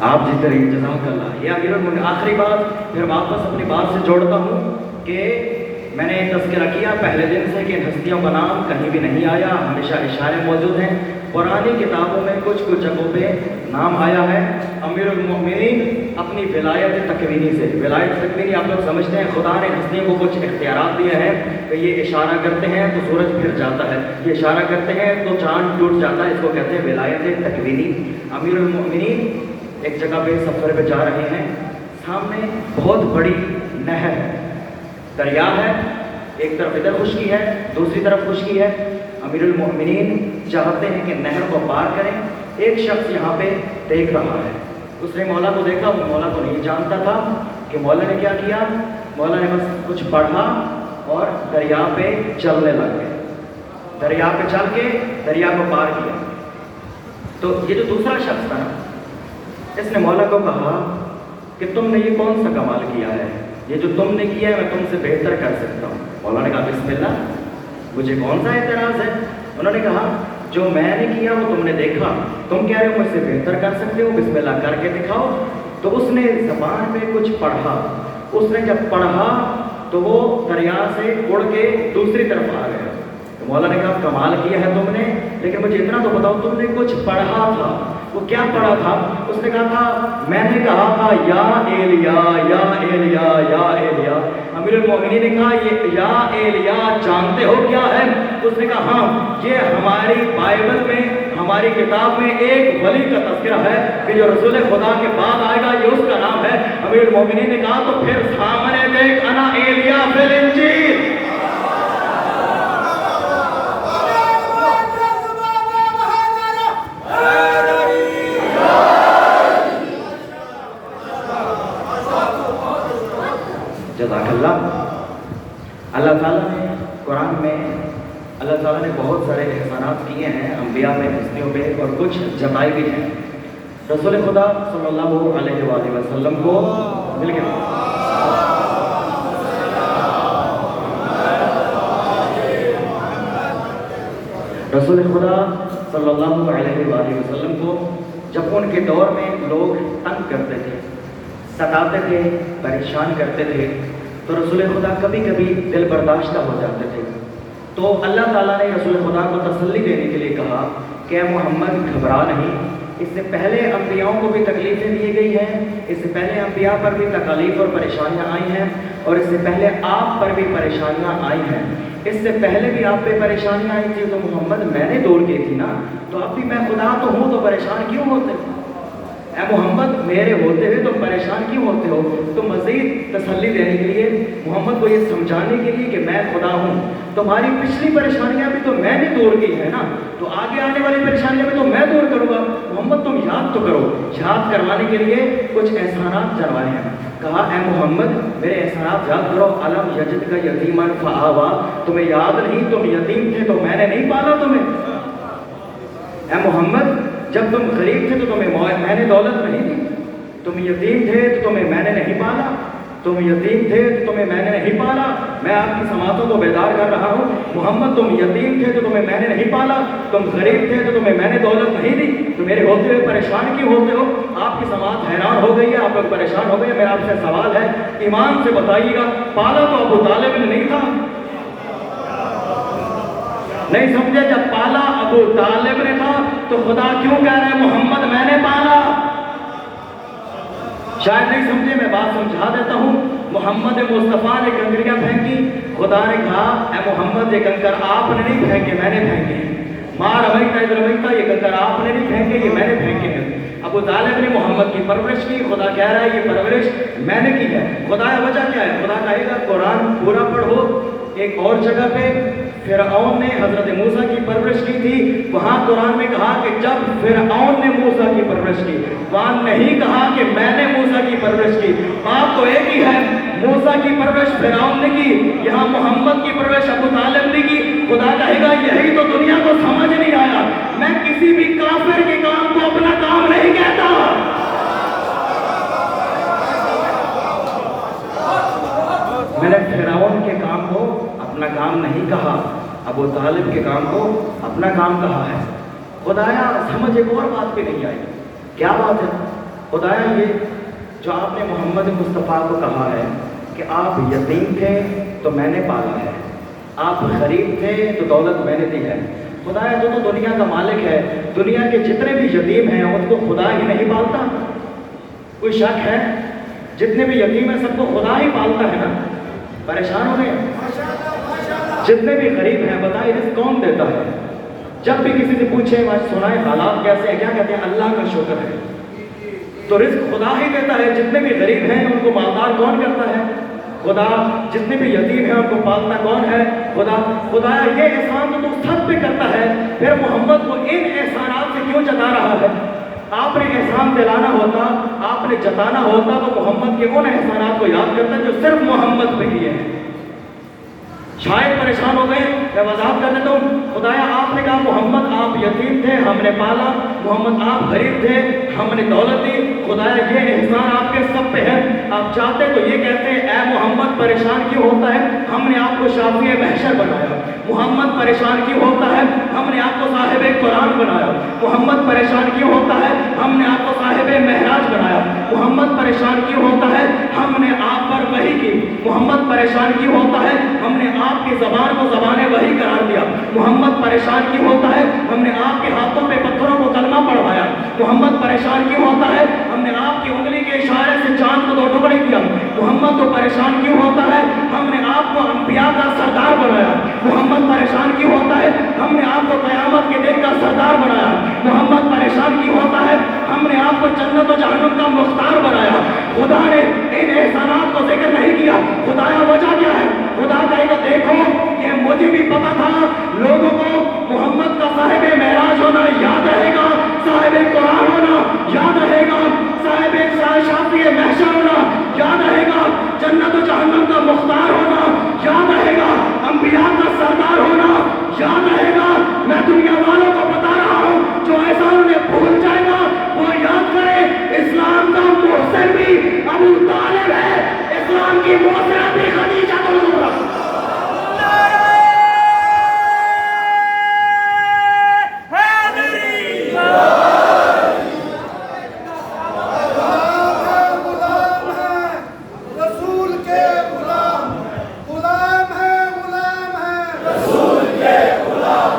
آپ جس طرح جزاک اللہ۔ یہ امیر المومنین آخری بات پھر واپس اپنی بات سے جوڑتا ہوں کہ میں نے تذکرہ کیا پہلے دن سے کہ ان ہستیوں کا نام کہیں بھی نہیں آیا، ہمیشہ اشارے موجود ہیں، پرانی کتابوں میں کچھ جگہوں پہ نام آیا ہے۔ امیر المومنین اپنی ولایت تکوینی سے، ولایت تکوینی آپ لوگ سمجھتے ہیں خدا نے ہستیوں کو کچھ اختیارات دیے ہیں کہ یہ اشارہ کرتے ہیں تو سورج پھر جاتا ہے، یہ اشارہ کرتے ہیں تو چاند ٹوٹ جاتا ہے، اس کو کہتے ہیں ولایت تکوینی۔ امیر المومنین ایک جگہ پہ سفر پہ جا رہے ہیں، سامنے بہت بڑی نہر ہے، دریا ہے، ایک طرف ادھر خشکی ہے دوسری طرف خشکی ہے۔ امیر المومنین چاہتے ہیں کہ نہر کو پار کریں، ایک شخص یہاں پہ دیکھ رہا ہے، اس نے مولا کو دیکھا، وہ مولا کو نہیں جانتا تھا کہ مولا نے کیا کیا، مولا نے بس کچھ پڑھا اور دریا پہ چلنے لگ گئے، دریا پہ چل کے دریا کو پار کیا۔ تو یہ جو دوسرا شخص تھا نا، اس نے مولا کو کہا کہ تم نے یہ کون سا کمال کیا ہے، یہ جو تم نے کیا ہے میں تم سے بہتر کر سکتا ہوں۔ مولا نے کہا بسم اللہ، مجھے کون سا اعتراض ہے؟ انہوں نے کہا جو میں نے کیا وہ تم نے دیکھا، تم کہہ رہے ہو مجھ سے بہتر کر سکتے ہو، بسم اللہ کر کے دکھاؤ۔ تو اس نے زبان پہ کچھ پڑھا، اس نے جب پڑھا تو وہ دریا سے اڑ کے دوسری طرف آ گیا۔ تو مولا نے کہا کمال کیا ہے تم نے، لیکن مجھے اتنا تو بتاؤ تم نے کچھ پڑھا تھا، وہ کیا پڑھا تھا؟ اس نے کہا تھا میں نے کہا تھا یا ایلیا یا ایلیا یا ایلیا۔ امیر المومنین نے کہا یہ یا ایلیا جانتے ہو کیا ہے؟ اس نے کہا ہاں، یہ ہماری بائبل میں ہماری کتاب میں ایک ولی کا تذکرہ ہے کہ جو رسول خدا کے بعد آئے گا، یہ اس کا نام ہے۔ امیر المومنین نے کہا تو پھر سامنے دیکھ انا ایلیا فی الانجیل۔ جزاک اللہ۔ اللہ تعالیٰ نے قرآن میں اللہ تعالیٰ نے بہت سارے احسانات کیے ہیں انبیاء پہ، ہستیوں پہ، اور کچھ جتائے بھی ہیں۔ رسول خدا صلی اللہ علیہ وآلہ وسلم کو مل گیا، رسول خدا صلی اللہ علیہ وآلہ وسلم کو جب ان کے دور میں لوگ تنگ کرتے تھے، ستاتے تھے، پریشان کرتے تھے، تو رسول خدا کبھی کبھی دل برداشتہ ہو جاتے تھے۔ تو اللہ تعالیٰ نے رسول خدا کو تسلی دینے کے لیے کہا کہ اے محمد گھبرا نہیں، اس سے پہلے انبیاؤں کو بھی تکلیفیں دی گئی ہیں، اس سے پہلے انبیاء پر بھی تکالیف اور پریشانیاں آئی ہیں، اور اس سے پہلے آپ پر بھی پریشانیاں آئی ہیں۔ اس سے پہلے بھی آپ پہ پریشانیاں آئی تھی، تو محمد میں نے دور کی تھی نا، تو اب بھی میں خدا تو ہوں، تو پریشان کیوں ہوتے؟ اے محمد میرے ہوتے ہوئے تم پریشان کیوں ہوتے ہو؟ تو مزید تسلی دینے کے لیے، محمد کو یہ سمجھانے کے لیے کہ میں خدا ہوں، تمہاری پچھلی پریشانیاں بھی تو میں نے دور کی ہے نا، تو آگے آنے والی پریشانیاں بھی تو میں دور کروں گا۔ محمد تم یاد تو کرو۔ یاد کروانے کے لیے کچھ احسانات جروائے ہیں۔ کہا اے محمد میرے احسانات یاد کرو۔ علم یجد کا یتیمن فآوا، تمہیں یاد نہیں تم یتیم تھے تو میں نے نہیں پالا تمہیں؟ اے محمد جب تم غریب تھے تو تمہیں میں نے دولت نہیں دی، تم یتیم تھے تو تمہیں میں نے نہیں پالا، تم یتیم تھے تو تمہیں میں نے نہیں پالا۔ میں آپ کی سماعتوں کو بیدار کر رہا ہوں۔ محمد تم یتیم تھے تو تمہیں میں نے نہیں پالا، تم غریب تھے تو تمہیں میں نے دولت نہیں دی، تو میرے ہوتے ہوئے پریشان کیوں ہوتے ہو؟ آپ کی سماعت حیران ہو گئی ہے، آپ لوگ پریشان ہو گئے۔ میرا آپ سے سوال ہے، ایمان سے بتائیے گا، پالا تو ابو طالب نے نہیں تھا؟ نہیں سمجھے؟ جب پالا ابو طالب نے تھا تو خدا کیوں کہہ رہے ہیں محمد میں نے پالا؟ شاید نہیں سمجھے، میں بات سمجھا دیتا ہوں۔ محمد مصطفیٰ نے کنکریاں پھینکی، خدا نے کہا اے محمد یہ کنکر آپ نے نہیں پھینکے، میں نے پھینکے ہیں۔ ماں رمیتا ادھر رمیتا، یہ کنکر آپ نے نہیں پھینکے، یہ میں نے پھینکے ہیں۔ ابو طالب نے محمد کی پرورش کی، خدا کہہ رہا ہے یہ پرورش میں نے کی ہے۔ خدا وجہ کیا ہے؟ خدا کہے گا قرآن پورا پڑھو۔ ایک اور جگہ پہ فرعون نے حضرت موسیٰ کی پرورش کی تھی، وہاں قرآن میں کہا کہ جب فرعون نے موسیٰ کی پرورش کی، وہاں نہیں کہا کہ میں نے موسیٰ کی پرورش کی۔ بات تو ایک ہی ہے، موسیٰ کی پرورش فرعون نے کی، یہاں محمد کی پرورش ابو طالب نے کی۔ خدا کہے گا یہی تو دنیا کو سمجھ نہیں آیا، میں کسی بھی کافر کے کام کو اپنا کام نہیں کہتا۔ میں نے فرعون کے کام کو اپنا کام نہیں کہا، ابو طالب کے کام کو اپنا کام کہا ہے۔ خدایا سمجھ ایک اور بات بھی نہیں آئی، کیا بات ہے؟ خدایا یہ جو آپ نے محمد مصطفیٰ کو کہا ہے کہ آپ یتیم تھے تو میں نے پالا ہے، آپ غریب تھے تو دولت میں نے دی ہے۔ خدایا تو دنیا کا مالک ہے، دنیا کے جتنے بھی یتیم ہیں ان کو خدا ہی نہیں پالتا؟ کوئی شک ہے؟ جتنے بھی یتیم ہیں سب کو خدا ہی پالتا ہے نا؟ پریشان ہو گئے؟ جتنے بھی غریب ہیں بتائیں رزق کون دیتا ہے؟ جب بھی کسی سے پوچھیں سنائیں حالات کیسے ہیں، کیا کہتے ہیں؟ اللہ کا شکر ہے۔ تو رزق خدا ہی دیتا ہے۔ جتنے بھی غریب ہیں ان کو مالدار کون کرتا ہے؟ خدا۔ جتنے بھی یتیم ہیں ان کو پالتا کون ہے؟ خدا۔ خدایا یہ احسان تو سب پہ کرتا ہے، پھر محمد کو ان احسانات سے کیوں جتا رہا ہے؟ آپ نے احسان دلانا ہوتا، آپ نے جتانا ہوتا تو محمد کے ان احسانات کو یاد کرتا جو صرف محمد پہ کیے ہیں۔ شاید پریشان ہو گئے، میں وضاحت کر دیتا ہوں۔ خدایا آپ نے کہا محمد آپ یتیم تھے ہم نے پالا، محمد آپ غریب تھے ہم نے دولت دی۔ خدایا یہ احسان آپ کے سب پہ ہے، آپ چاہتے تو یہ کہتے ہیں اے محمد پریشان کیوں ہوتا ہے؟ ہم نے آپ کو شافی محشر بنایا۔ محمد پریشان کیوں ہوتا ہے؟ ہم نے آپ کو صاحب قرآن بنایا۔ محمد پریشان کیوں ہوتا ہے؟ ہم نے آپ کو صاحب معراج بنایا۔ محمد پریشان کیوں ہوتا ہے؟ ہم نے آپ پر وحی کی۔ محمد پریشان کیوں ہوتا ہے؟ ہم نے آپ کی زبان کو زبان وحی قرار دیا۔ محمد پریشان کیوں ہوتا ہے؟ ہم نے آپ کے ہاتھوں پہ پتھروں کو کلمہ پڑھوایا۔ محمد پریشان کیوں ہوتا ہے؟ ہم نے آپ کی انگلی کے اشارے سے چاند کو 2 ٹکڑے کیا۔ محمد تو پریشان کیوں ہوتا ہے؟ ہم نے آپ کو انبیاء کا سردار بنایا۔ محمد پریشان کیوں ہوتا ہے؟ ہم نے آپ کو قیامت کے دن کا سردار بنایا۔ محمد پریشان کیوں ہوتا ہے؟ ہم نے آپ کو جنت و جہنم کا مختار بنایا۔ خدا نے ان احسانات کو ذکر نہیں کیا۔ خدایا وجہ کیا ہے؟ خدا کہے گا دیکھو یہ مجھے بھی پتا تھا لوگوں کو محمد کا صاحب معراج ہونا یاد رہے گا، صاحب قرآن ہونا یاد رہے گا، صاحب شافی محشر ہونا یاد رہے گا، جنت و جہنم کا مختار ہونا یاد رہے گا، انبیاء کا سردار ہونا یاد رہے گا۔ میں دنیا والوں کو بتا رہا ہوں جو ایسا انہیں بھول جائے گا وہ یاد کرے اسلام کا محسن بھی ابو طالب ہے، اسلام کی محسنہ بھی خدیجہ الکبریٰ۔ غلام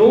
2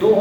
2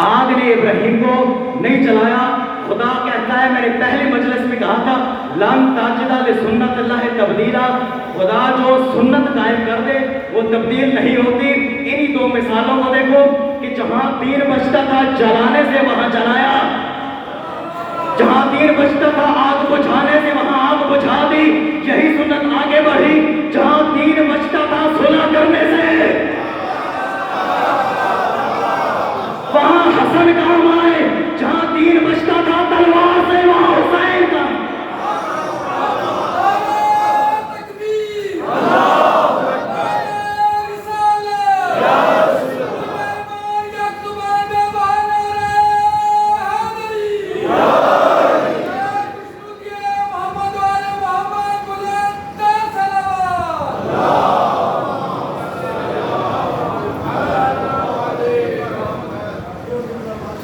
آگ نے ابراہیم کو نہیں جلایا. خدا کہتا ہے، میں نے پہلی مجلس میں کہا تھا لن تجد لسنت اللہ تبدیلا، خدا جو سنت قائم کر دے وہ تبدیل نہیں ہوتی. انہی دو مثالوں کو دیکھو کہ جہاں تیر بجتا تھا جلانے سے وہاں جلایا، جہاں تیر بجتا تھا آگ بجھانے سے وہاں آگ بجھا دی. یہی سنت آگے بڑھی، جہاں تیر بجتا تھا صلح کرنے سے وہاں حسن کام آئے، جہاں تیر بجتا تھا تلوار سے وہاں حسین کا.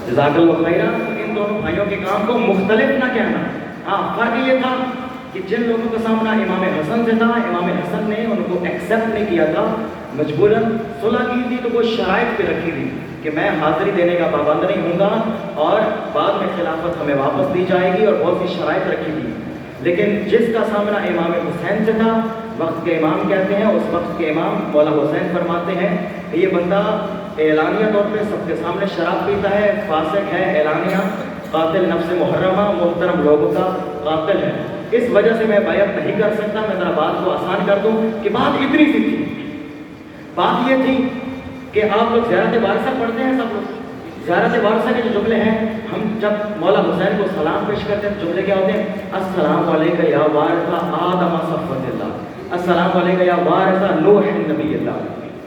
جزاک اللہ خیرہ. ان دونوں بھائیوں کے کام کو مختلف نہ کہنا. ہاں فرق یہ تھا کہ جن لوگوں کا سامنا امام حسن سے تھا، امام حسن نے ان کو ایکسیپٹ نہیں کیا تھا، مجبوراً صلح کی تھی تو وہ شرائط پہ رکھی تھی کہ میں حاضری دینے کا پابند نہیں ہوں گا اور بعد میں خلافت ہمیں واپس دی جائے گی، اور بہت سی شرائط رکھی تھی. لیکن جس کا سامنا امام حسین سے تھا، وقت کے امام کہتے ہیں، اس وقت کے امام مولا حسین فرماتے ہیں کہ یہ بندہ اعلانیہ طور پہ سب کے سامنے شراب پیتا ہے، فاسق ہے، اعلانیہ قاتل نفس محرمہ محترم لوگوں کا قاتل ہے، اس وجہ سے میں بیعت نہیں کر سکتا. میں ذرا بات کو آسان کر دوں کہ بات اتنی سی تھی. بات یہ تھی کہ آپ لوگ زیارت وارثہ پڑھتے ہیں، سب لوگ زیارت وارثہ کے جو جملے ہیں، ہم جب مولا حسین کو سلام پیش کرتے ہیں جملے کیا ہوتے ہیں؟ السلام علیکہ یا وارثہ آدم صفوت اللہ، السلام علیکہ یا وارثہ نوح نبی اللہ.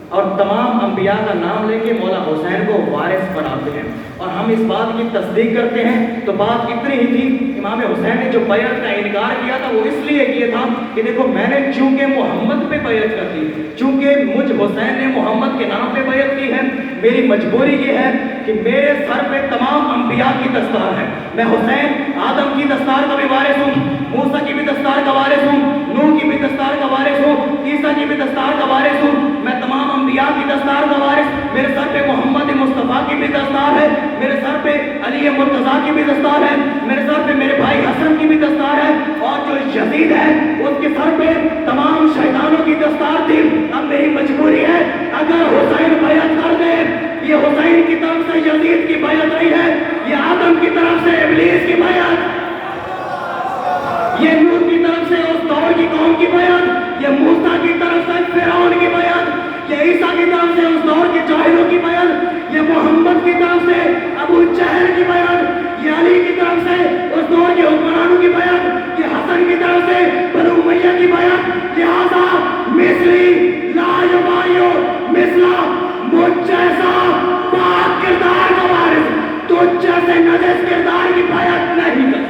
اور تمام انبیاء کا نام لے کے مولا حسین کو وارث بناتے ہیں اور ہم اس بات کی تصدیق کرتے ہیں. تو بات اتنی ہی تھی، امام حسین نے جو بیعت کا انکار کیا تھا وہ اس لیے کیا تھا کہ دیکھو میں نے چونکہ محمد پہ بیعت کر دی، چونکہ مجھ حسین نے محمد کے نام پہ بیعت کی ہے، میری مجبوری یہ ہے کہ میرے سر پہ تمام انبیاء کی دستار ہے. میں حسین آدم کی دستار کا بھی وارث ہوں، موسیٰ کی بھی دستار کا وارث ہوں، نوح کی بھی دستار کا وارث ہوں، عیسیٰ کی بھی دستار کا وارث ہوں. میں تمام انبیاء کی دستار کا وارث. میرے سر پہ محمد مصطفیٰ کی بھی دستار ہے، میرے سر پہ علی مرتضیٰ کی بھی دستار ہے، میرے سر پہ میرے بھائی حسن کی بھی دستار ہے، اور جو یزید ہے اس کے سر پہ تمام شیطانوں کی دستار تھی. اب میری مجبوری ہے اگر حسین بیعت کر دے، یہ حسین کی طرف سے یزید کی بیعت نہیں ہے، یہ آدم کی طرف سے ابلیس کی بیعت، یہ نوح کی طرف سے اس دور کی قوم کی بیعت، یہ موسیٰ کی طرف سے فرعون کی بیعت، یہ عیسیٰ کی طرف سے اس دور کے جاہلوں کی بیعت، یہ محمد کی طرف سے ابو جہل کی بیعت، یہ علی کی طرف سے اس دور کے حکمرانوں کی بیعت، یہ حسن کی طرف سے بنو امیہ کی بیعت. لہذا مثلی لا یبایع مثلا، مجھ جیسا پاک کردار کا وارث تجھ جیسے نجس کردار کی بیعت نہیں کر.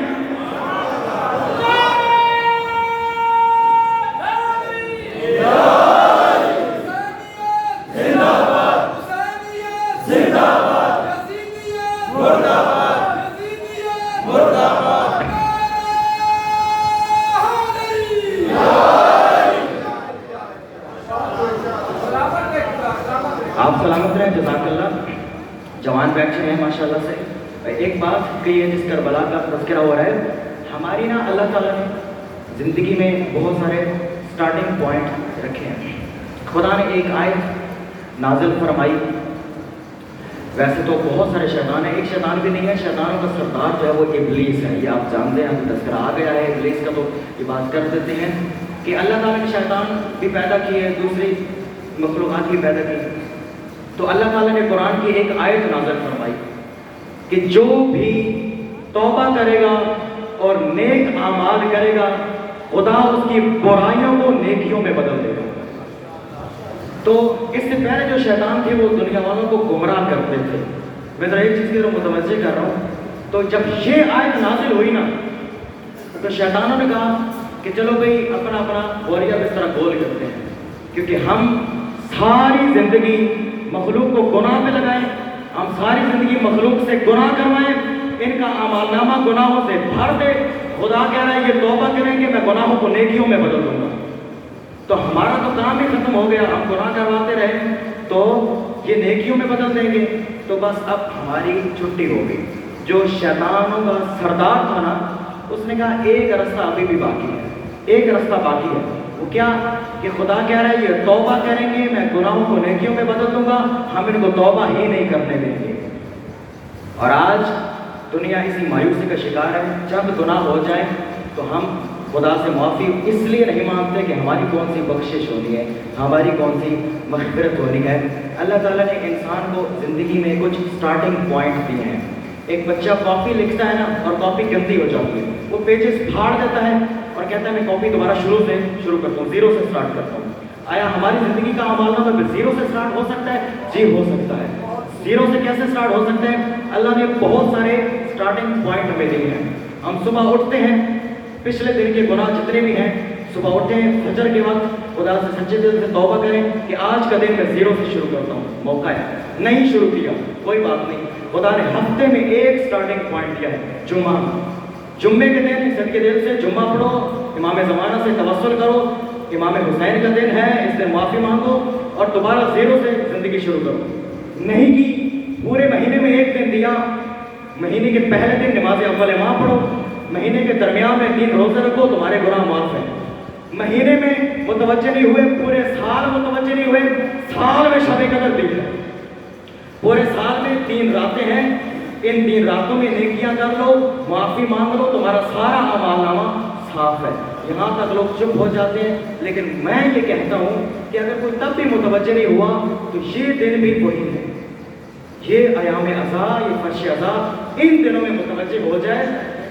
آپ سلامت رہیں، جزاک اللہ. جوان بیٹھے ہیں ماشاءاللہ سے. ایک بات کہی ہے جس کربلا کا تذکرہ ہو رہا ہے، ہماری نا اللہ تعالیٰ نے زندگی میں بہت سارے سٹارٹنگ پوائنٹ رکھے ہیں. خدا نے ایک آیت نازل فرمائی. ویسے تو بہت سارے شیطان ہیں، ایک شیطان بھی نہیں ہے، شیطانوں کا سردار جو ہے وہ ابلیس ہے. یہ آپ جانتے ہیں، ہم تذکرہ آ گیا ہے ابلیس کا، تو یہ بات کر دیتے ہیں کہ اللہ تعالیٰ نے شیطان بھی پیدا کیے، دوسری مخلوقات بھی پیدا کی. تو اللہ تعالیٰ نے قرآن کی ایک آیت نازل فرمائی کہ جو بھی توبہ کرے گا اور نیک اعمال کرے گا، خدا اس کی برائیوں کو نیکیوں میں بدل دے گا. تو اس سے پہلے جو شیطان تھے وہ دنیا والوں کو گمراہ کرتے تھے. میں ذرا ایک چیز کی طرف متوجہ کر رہا ہوں. تو جب یہ آیت نازل ہوئی نا تو شیطانوں نے کہا کہ چلو بھئی اپنا اپنا بوریا بستر گول کرتے ہیں، کیونکہ ہم ساری زندگی مخلوق کو گناہ پہ لگائیں، ہم ساری زندگی مخلوق سے گناہ کروائیں، ان کا اعمال نامہ گناہوں سے بھر دے. خدا کہہ رہا ہے یہ توبہ کریں گے میں گناہوں کو نیکیوں میں بدل دوں گا. تو ہمارا تو کام ہی ختم ہو گیا، ہم گناہ کرواتے رہے تو یہ نیکیوں میں بدل دیں گے. تو بس اب ہماری چھٹی ہو گئی. جو شیطانوں کا سردار تھا نا, اس نے کہا ایک رستہ ابھی بھی باقی ہے, ایک رستہ باقی ہے. وہ کیا کہ خدا کہہ رہا ہے یہ توبہ کریں گے میں گناہوں کو نیکیوں میں بدل دوں گا, ہم ان کو توبہ ہی نہیں کرنے دیں گے. اور آج دنیا اسی مایوسی کا شکار ہے. جب گناہ ہو جائے تو ہم خدا سے معافی اس لیے نہیں مانگتے کہ ہماری کون سی بخشش ہونی ہے, ہماری کون سی مغفرت ہونی ہے. اللہ تعالیٰ نے انسان کو زندگی میں کچھ سٹارٹنگ پوائنٹ دیے ہیں. ایک بچہ کاپی لکھتا ہے نا, اور کاپی گندی ہو جاتی ہے, وہ پیجز پھاڑ دیتا ہے اور کہتا ہے میں کاپی دوبارہ شروع کرتا ہوں, زیرو سے سٹارٹ کرتا ہوں. آیا ہماری زندگی کا عمالہ میں زیرو سے سٹارٹ ہو سکتا ہے؟ جی ہو سکتا ہے. زیرو سے کیسے سٹارٹ ہو سکتا ہے؟ اللہ نے بہت سارے سٹارٹنگ پوائنٹ ہمیں دیے ہیں. ہم صبح اٹھتے ہیں, پچھلے دن کے گناہ جتنے بھی ہیں صبح اٹھتے ہیں فجر کے وقت, خدا سے سچے دل سے توبہ کریں کہ آج کا دن میں زیرو سے شروع کرتا ہوں. موقع ہے, نہیں شروع کیا کوئی بات نہیں, خدا نے ہفتے میں ایک سٹارٹنگ پوائنٹ دیا ہے, جمعہ. جمعے کے دن صدقے دل سے جمعہ پڑھو, امام زمانہ سے توسل کرو, امام حسین کا دن ہے اس دن معافی مانگو اور دوبارہ زیرو سے زندگی شروع کرو. نہیں کی, پورے مہینے میں ایک دن دیا, مہینے کے پہلے دن نماز اول ماہ پڑھو, مہینے کے درمیان میں 3 روزے رکھو, تمہارے گناہ معاف ہیں. مہینے میں متوجہ نہیں ہوئے, پورے سال متوجہ نہیں ہوئے, سال میں شب قدر دی ہے. پورے سال میں 3 راتیں ہیں, ان 3 راتوں میں نیکیاں کر لو, معافی مانگ لو, تمہارا سارا اعمال نامہ صاف ہے. یہاں تک لوگ چپ ہو جاتے ہیں, لیکن میں یہ کہتا ہوں کہ اگر کوئی تب بھی متوجہ نہیں ہوا تو یہ دن بھی وہی ہے. یہ ایام عزا, یہ فرش عزا, ان دنوں میں متوجہ ہو جائے,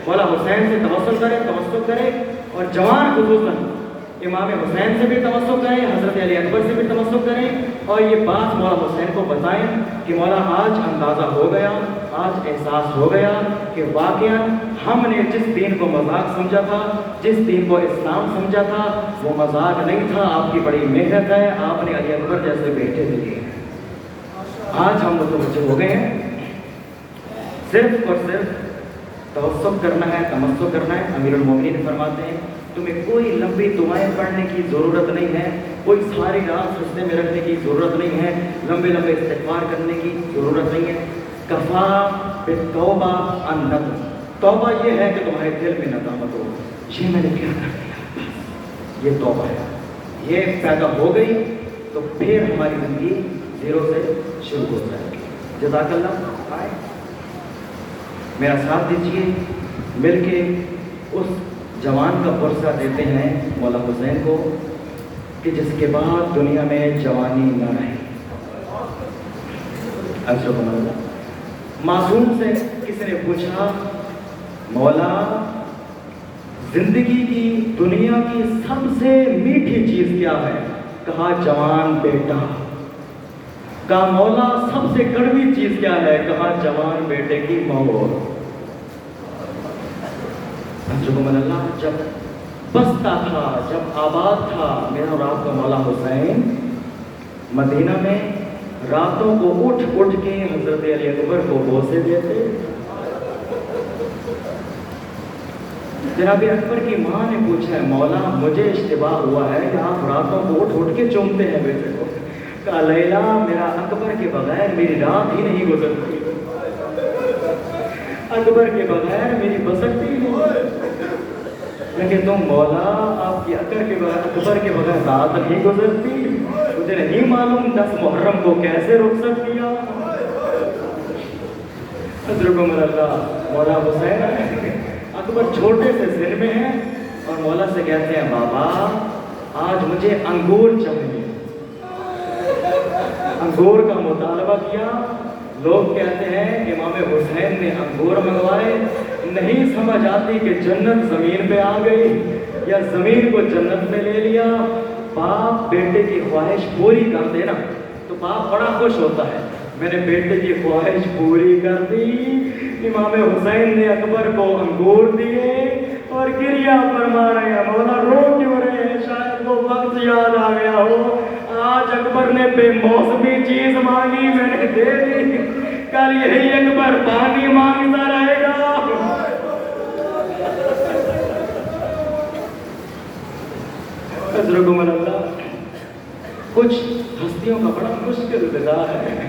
مولا حسین سے توسل کرے اور جوان خصوصاً امام حسین سے بھی توسل کریں, حضرت علی اکبر سے بھی توسل کریں, اور یہ بات مولا حسین کو بتائیں کہ مولا آج اندازہ ہو گیا, آج احساس ہو گیا کہ واقعا ہم نے جس دین کو مذاق سمجھا تھا, جس دین کو اسلام سمجھا تھا, وہ مذاق نہیں تھا, آپ کی بڑی محنت ہے, آپ نے علی اکبر جیسے بیٹے دیے. آج ہم متوجہ ہو گئے ہیں. صرف اور صرف توسل کرنا ہے, تمسک کرنا ہے. امیر المومنین فرماتے ہیں تمہیں کوئی لمبی دعائیں پڑھنے کی ضرورت نہیں ہے, کوئی ساری رات سجدے میں رکھنے کی ضرورت نہیں ہے, لمبے لمبے استغفار کرنے کی ضرورت نہیں ہے. کفا بالتوبہ الندم, توبہ یہ ہے کہ تمہارے دل میں ندامت ہو, یہ میں نے کیا کر دیا, یہ توبہ ہے. یہ پیدا ہو گئی تو پھر ہماری زندگی زیرو سے شروع ہو جائے گی. جزاک اللہ. آئے میرا ساتھ دیجیے, مل کے اس جوان کا پرسہ دیتے ہیں مولا حسین کو کہ جس کے بعد دنیا میں جوانی نہ رہی. معصوم سے کسی نے پوچھا مولا زندگی کی دنیا کی سب سے میٹھی چیز کیا ہے؟ کہا جوان بیٹا. کہا مولا سب سے کڑوی چیز کیا ہے؟ کہا جوان بیٹے کی موت. اللہ جب بستا تھا, جب آباد تھا میرا اور آپ کا مولا حسین, مدینہ میں راتوں کو اٹھ اٹھ کے حضرت علی اکبر کو بوسے دیتے. جناب اکبر کی ماں نے پوچھا ہے مولا مجھے اشتباہ ہوا ہے کہ آپ راتوں کو اٹھ اٹھ کے چومتے ہیں بیٹے کو. کہا لیلا میرا اکبر کے بغیر میری رات ہی نہیں گزرتی, اکبر کے بغیر میری بسکتی ہی نہیں. لیکن تم مولا آپ کی اکبر کے بغیر رات نہیں گزرتی, مجھے نہیں معلوم 10 محرم کو کیسے رک سکتی ہو. حضرت اللہ مولا حسین اکبر چھوٹے سے سن میں ہیں اور مولا سے کہتے ہیں بابا آج مجھے انگور چاہیے. انگور کا مطالبہ کیا. لوگ کہتے ہیں امام حسین نے انگور منگوائے. نہیں سمجھ آتی کہ جنت زمین پہ آ گئی یا زمین کو جنت میں لے لیا. باپ بیٹے کی خواہش پوری کر دے نا تو باپ بڑا خوش ہوتا ہے. میں نے بیٹے کی خواہش پوری کر دی. امام حسین نے اکبر کو انگور دیے اور گریہ فرما رہے ہیں مولا رو کیوں رہے ہیں؟ شاید وہ وقت یاد آ گیا ہو. آج اکبر نے بے موسمی چیز مانگی, میں نے دے دی. کل یہی اکبر پانی مانگتا رہے گا. حضرت اللہ کچھ ہستیوں کا بڑا مشکل ودا ہے.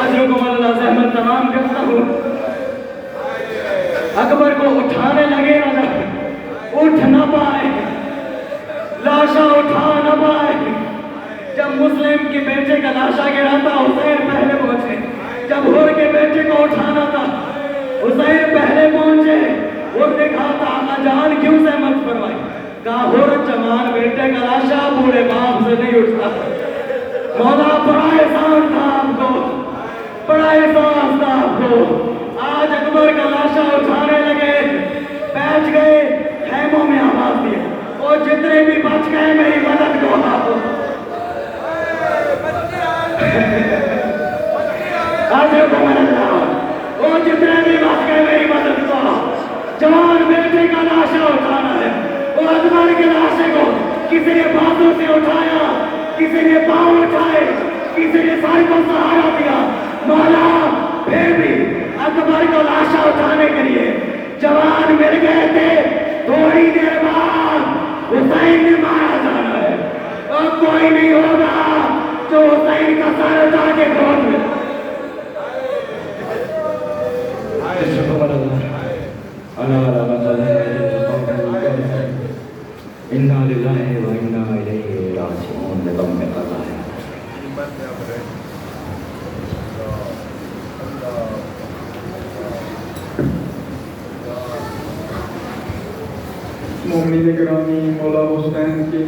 حضرت اللہ سے احمد تمام کرتا ہوں. اکبر کو اٹھانے لگے نہ اٹھ نہ پائے, لاشا اٹھا نہ پائے. جب مسلم کے بیٹے کا لاشا گرا تھا حسین پہلے پہنچے. جب ہور کے بیٹے کو اٹھانا تھا حسین پہلے پہنچے. اور نے کہا تھا آقا جان کیوں زحمت فرمائی؟ کہا ہور جوان بیٹے کا لاشا بوڑھے باپ سے نہیں اٹھتا. مولا بڑا احسان تھا آپ کو, بڑا احسان تھا آپ کو. آج اکبر کا لاشا اٹھانے لگے, بیٹھ گئے, خیموں میں آواز دی اور جتنے بھی بچ گئے میری مدد کو آؤ. حضرت اللہ وہ جتنے بھی بچ گئے میری مدد کو آؤ. جوان بیٹے کا لاشا اٹھانا ہے. وہ اکبر کے لاشے کو کسی نے بازو سے اٹھایا, کسی نے پاؤں اٹھائے, کسی نے سر کو سہارا دیا. مولا پھر بھی اکبر کو لاشا اٹھانے کے لیے جوان مل گئے تھے. تھوڑی دیر بعد حسین نے مارا جانا ہے. اب کوئی نہیں ہوگا جو حسین کا سر اٹھا کے گود میں. انا للہ و انا الیہ راجعون لغم میں قضا ہے. مومنین گرامی, مولا حسین کے